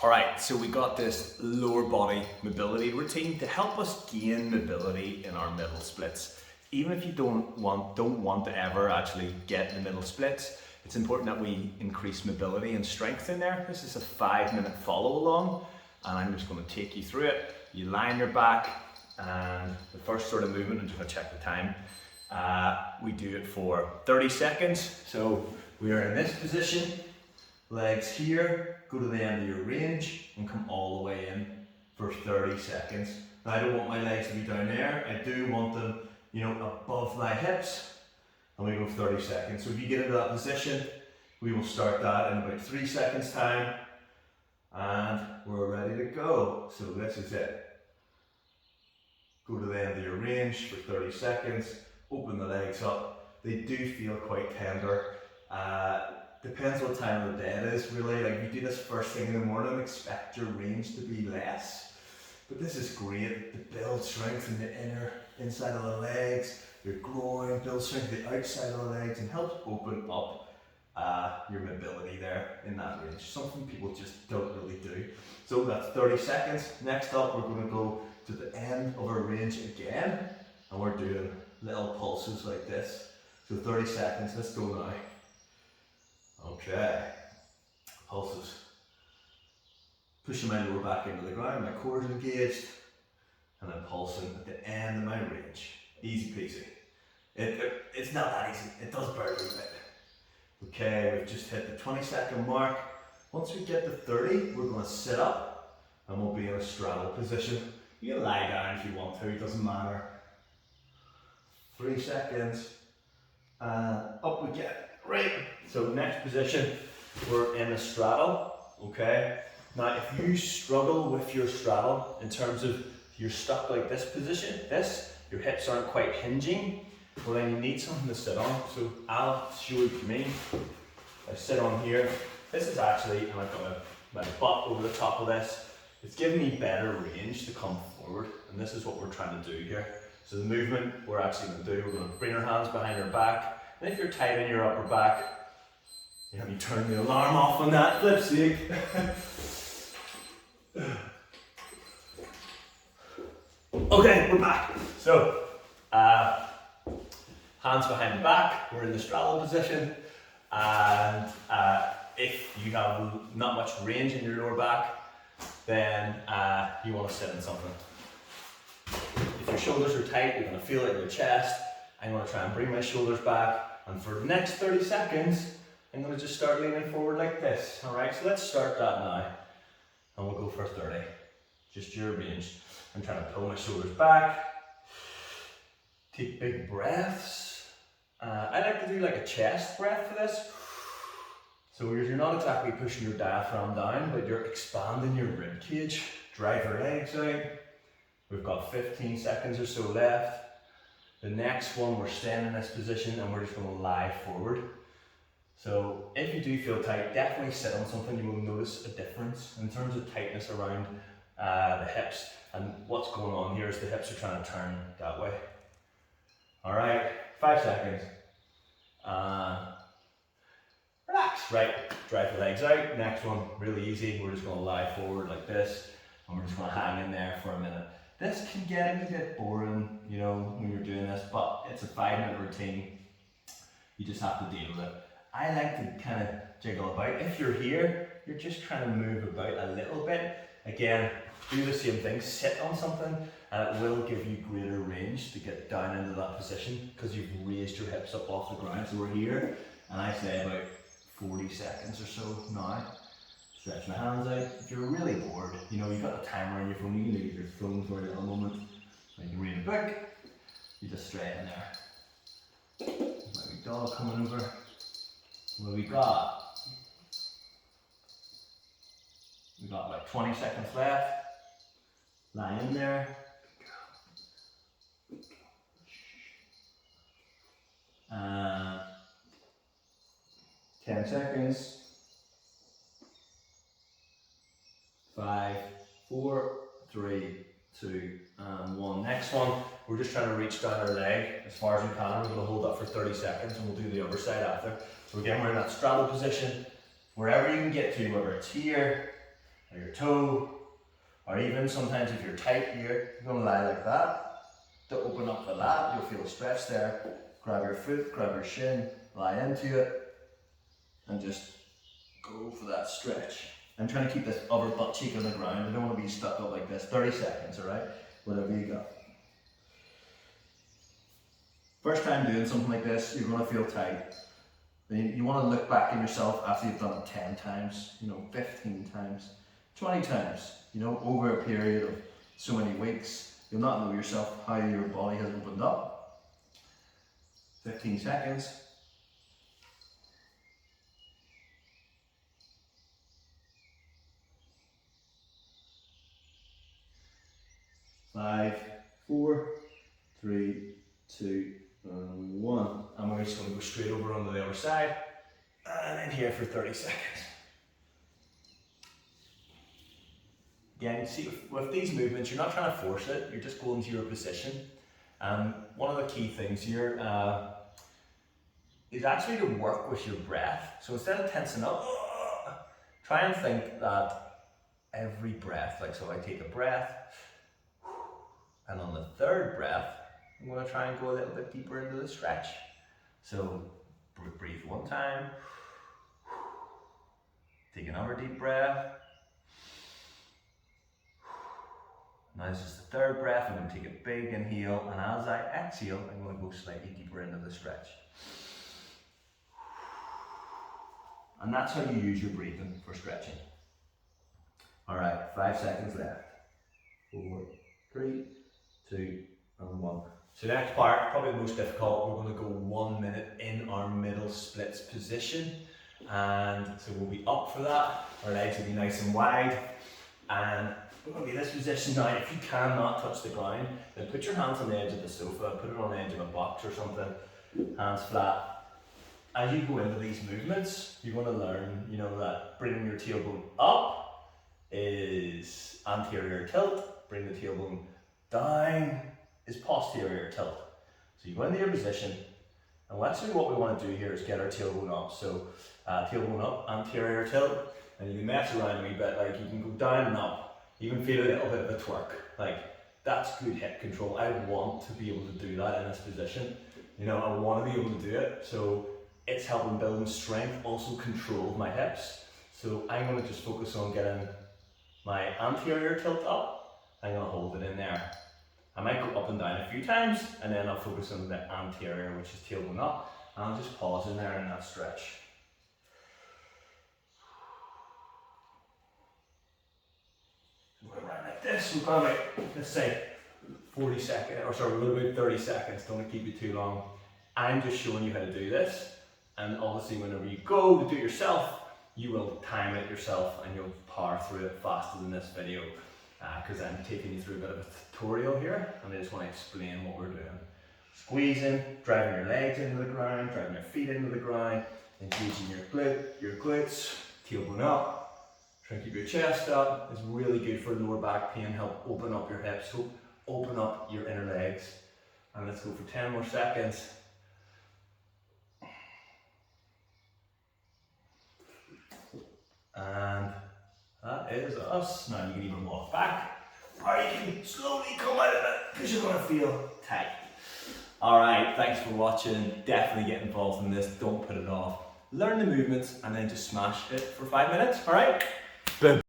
All right, so we got this lower body mobility routine to help us gain mobility in our middle splits. Even if you don't want to ever actually get the middle splits, it's important that we increase mobility and strength in there. This is a 5-minute follow along, and I'm just going to take you through it. You lie on your back, and the first sort of movement, I'm just going to check the time. We do it for 30 seconds. So we are in this position, legs here, go to the end of your range and come all the way in for 30 seconds. Now I don't want my legs to be down there, I do want them, above my hips, and we go 30 seconds. So if you get into that position, we will start that in about 3 seconds time, and we're ready to go. So this is it. Go to the end of your range for 30 seconds, open the legs up. They do feel quite tender. Depends what time of the day it is, really. Like, if you do this first thing in the morning, expect your range to be less. But this is great to build strength in the inside of the legs, your groin, build strength in the outside of the legs, and helps open up your mobility there in that range. Something people just don't really do. So that's 30 seconds. Next up, we're going to go to the end of our range again, and we're doing little pulses like this. So 30 seconds, let's go now. Okay, pulses. Pushing my lower back into the ground, my core is engaged, and I'm pulsing at the end of my range. Easy peasy. It's not that easy, it does burn a bit. Okay, we've just hit the 20-second mark. Once we get to 30, we're going to sit up, and we'll be in a straddle position. You can lie down if you want to, it doesn't matter. 3 seconds, and up we get. Right, so next position, we're in a straddle, okay? Now if you struggle with your straddle in terms of you're stuck like this position, your hips aren't quite hinging, well then you need something to sit on. So I'll show you for me. I sit on here. This is actually, and I've got my butt over the top of this. It's giving me better range to come forward, and this is what we're trying to do here. So the movement we're actually going to do, we're going to bring our hands behind our back. And if you're tight in your upper back, you turn the alarm off on that, flip's sake. Okay, we're back. So, hands behind the back, we're in the straddle position, and if you have not much range in your lower back, then you want to sit in something. If your shoulders are tight, you're going to feel it in your chest. I'm going to try and bring my shoulders back, and for the next 30 seconds, I'm going to just start leaning forward like this. Alright, so let's start that now, and we'll go for 30. Just your range. I'm trying to pull my shoulders back, take big breaths. I like to do like a chest breath for this. So you're not exactly pushing your diaphragm down, but you're expanding your rib cage. Drive your legs out. We've got 15 seconds or so left. The next one, we're staying in this position and we're just going to lie forward. So if you do feel tight, definitely sit on something. You will notice a difference in terms of tightness around the hips. And what's going on here is the hips are trying to turn that way. All right, 5 seconds. Relax. Right, drive the legs out. Next one, really easy. We're just going to lie forward like this, and we're just going to hang in there for a minute. This can get a bit boring, when you're doing this, but it's a 5-minute routine. You just have to deal with it. I like to kind of jiggle about. If you're here, you're just trying to move about a little bit. Again, do the same thing, sit on something, and it will give you greater range to get down into that position because you've raised your hips up off the ground. So we're here, and I say about 40 seconds or so now. Stretch my hands out. If you're really bored, you've got a timer on your phone, you can leave your phone for a little moment. You can read a book, you just straight in there. My wee dog coming over. What have we got? We've got like 20 seconds left. Lie in there. 10 seconds. 5, 4, 3, 2, and 1. Next one, we're just trying to reach down our leg as far as we can. We're going to hold that for 30 seconds and we'll do the other side after. So again, we're in that straddle position. Wherever you can get to, whether it's here, or your toe, or even sometimes if you're tight here, you're going to lie like that. To open up the lat, you'll feel a stretch there. Grab your foot, grab your shin, lie into it, and just go for that stretch. I'm trying to keep this upper butt cheek on the ground. I don't want to be stuck up like this. 30 seconds, alright? Whatever you got. First time doing something like this, you're going to feel tight. You want to look back at yourself after you've done it 10 times, 15 times, 20 times, over a period of so many weeks. You'll not know yourself how your body has opened up. 15 seconds. 5, 4, 3, 2, and 1. And we're just going to go straight over onto the other side. And then here for 30 seconds. Again, see with these movements, you're not trying to force it, you're just going to your position. One of the key things here is actually to work with your breath. So instead of tensing up, try and think that every breath, so I take a breath, and on the third breath, I'm going to try and go a little bit deeper into the stretch. So breathe one time, take another deep breath. Now this is the third breath. I'm going to take a big inhale, and as I exhale, I'm going to go slightly deeper into the stretch. And that's how you use your breathing for stretching. Alright, 5 seconds left. 4, 3, 2, and 1. So the next part, probably the most difficult, we're going to go 1 minute in our middle splits position. And so we'll be up for that. Our legs will be nice and wide. And we're going to be in this position now. If you cannot touch the ground, then put your hands on the edge of the sofa, put it on the edge of a box or something, hands flat. As you go into these movements, you're going to learn, that bringing your tailbone up is anterior tilt, bring the tailbone down is posterior tilt. So you go into your position, and actually what we want to do here is get our tailbone up. So tailbone up, anterior tilt, and you can mess around a wee bit, you can go down and up. You can feel a little bit of a twerk, that's good hip control. I want to be able to do that in this position. I want to be able to do it, so it's helping building strength, also control of my hips. So I'm going to just focus on getting my anterior tilt up. I'm going to hold it in there. I might go up and down a few times, and then I'll focus on the anterior, which is tailbone up, and I'll just pause in there in that stretch. We're around like this. We've got about, let's say, 40 seconds, or sorry, we've got about 30 seconds. Don't want to keep you too long. I'm just showing you how to do this, and obviously whenever you go to do it yourself, you will time it yourself and you'll power through it faster than this video, because I'm taking you through a bit of a tutorial here, and I just want to explain what we're doing. Squeezing, driving your legs into the ground, driving your feet into the ground, engaging your glutes, tailbone up. Try and keep your chest up. It's really good for lower back pain, help open up your hips, open up your inner legs. And let's go for 10 more seconds. And that is us. Now you can even walk back, or you can slowly come out of it, because you're going to feel tight. Alright, thanks for watching. Definitely get involved in this. Don't put it off. Learn the movements and then just smash it for 5 minutes. Alright? Boom.